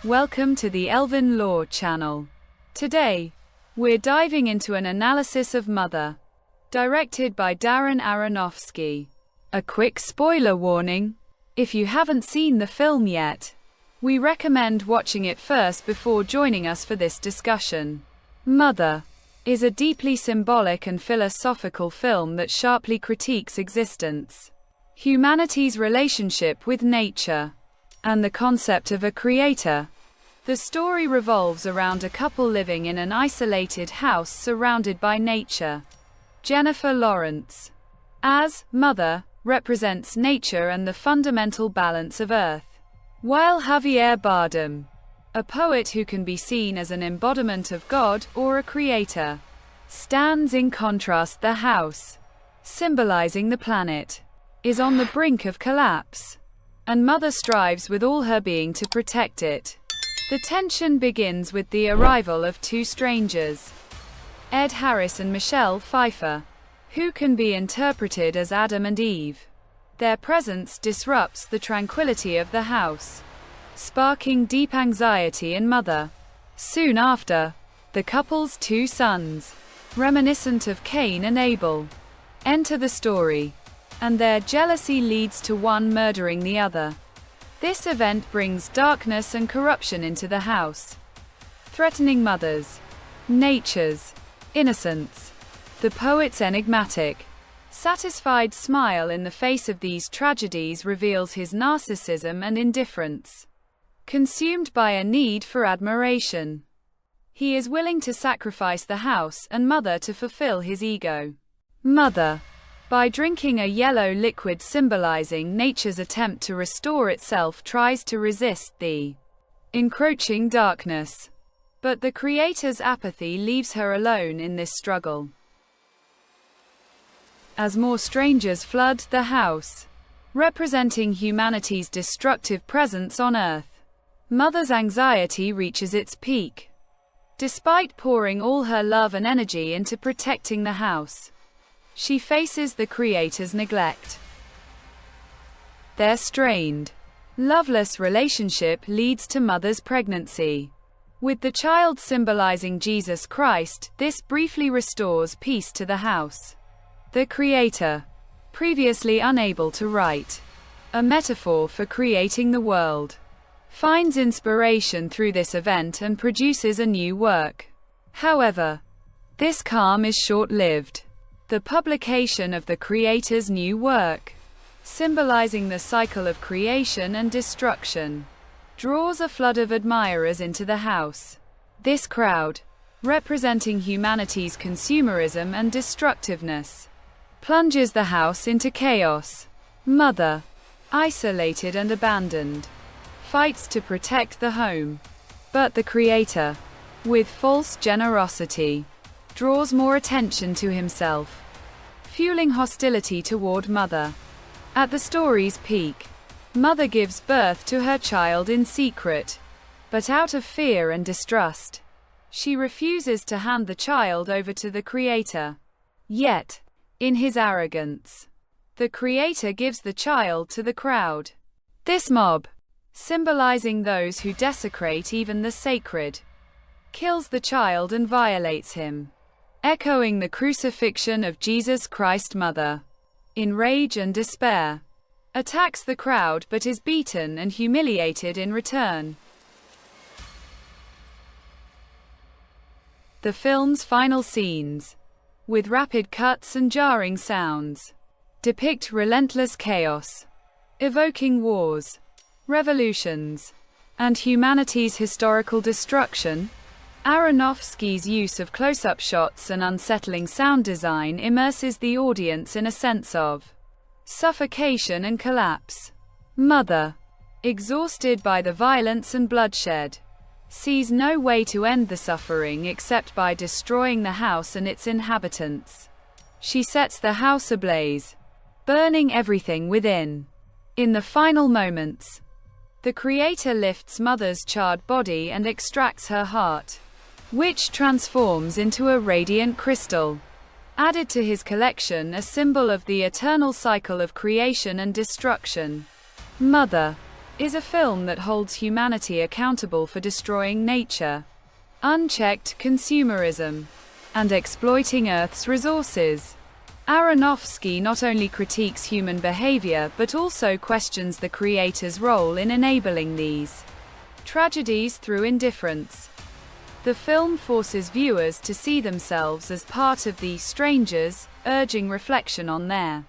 Welcome to the Elven Lore channel. Today, we're diving into an analysis of Mother, directed by Darren Aronofsky. A quick spoiler warning: if you haven't seen the film yet, we recommend watching it first before joining us for this discussion. Mother is a deeply symbolic and philosophical film that sharply critiques existence, humanity's relationship with nature, and the concept of a creator. The story revolves around a couple living in an isolated house surrounded by nature. Jennifer Lawrence, as Mother, represents nature and the fundamental balance of Earth, while Javier Bardem, a poet who can be seen as an embodiment of God or a creator, stands in contrast. The house, symbolizing the planet, is on the brink of collapse, and Mother strives with all her being to protect it. The tension begins with the arrival of two strangers, Ed Harris and Michelle Pfeiffer, who can be interpreted as Adam and Eve. Their presence disrupts the tranquility of the house, sparking deep anxiety in Mother. Soon after, the couple's two sons, reminiscent of Cain and Abel, enter the story, and their jealousy leads to one murdering the other. This event brings darkness and corruption into the house, threatening Mother's, nature's, innocence. The poet's enigmatic, satisfied smile in the face of these tragedies reveals his narcissism and indifference. Consumed by a need for admiration, he is willing to sacrifice the house and Mother to fulfill his ego. Mother, by drinking a yellow liquid symbolizing nature's attempt to restore itself, tries to resist the encroaching darkness. But the creator's apathy leaves her alone in this struggle. As more strangers flood the house, representing humanity's destructive presence on Earth, Mother's anxiety reaches its peak. Despite pouring all her love and energy into protecting the house, she faces the creator's neglect. Their strained, loveless relationship leads to Mother's pregnancy. With the child symbolizing Jesus Christ, this briefly restores peace to the house. The creator, previously unable to write a metaphor for creating the world, finds inspiration through this event and produces a new work. However, this calm is short-lived. The publication of the creator's new work, symbolizing the cycle of creation and destruction, draws a flood of admirers into the house. This crowd, representing humanity's consumerism and destructiveness, plunges the house into chaos. Mother, isolated and abandoned, fights to protect the home. But the creator, with false generosity, draws more attention to himself, fueling hostility toward Mother. At the story's peak, Mother gives birth to her child in secret, but out of fear and distrust, she refuses to hand the child over to the creator. Yet, in his arrogance, the creator gives the child to the crowd. This mob, symbolizing those who desecrate even the sacred, kills the child and violates him, echoing the crucifixion of Jesus Christ. Mother, in rage and despair, attacks the crowd but is beaten and humiliated in return. The film's final scenes, with rapid cuts and jarring sounds, depict relentless chaos, evoking wars, revolutions, and humanity's historical destruction. Aronofsky's use of close-up shots and unsettling sound design immerses the audience in a sense of suffocation and collapse. Mother, exhausted by the violence and bloodshed, sees no way to end the suffering except by destroying the house and its inhabitants. She sets the house ablaze, burning everything within. In the final moments, the creator lifts Mother's charred body and extracts her heart, which transforms into a radiant crystal, added to his collection, a symbol of the eternal cycle of creation and destruction. Mother, is a film that holds humanity accountable for destroying nature, unchecked consumerism, and exploiting Earth's resources. Aronofsky not only critiques human behavior but also questions the creator's role in enabling these tragedies through indifference. The film forces viewers to see themselves as part of the strangers, urging reflection on their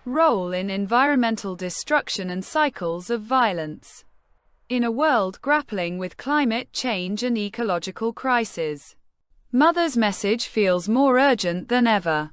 role in environmental destruction and cycles of violence. In a world grappling with climate change and ecological crises, Mother's message feels more urgent than ever.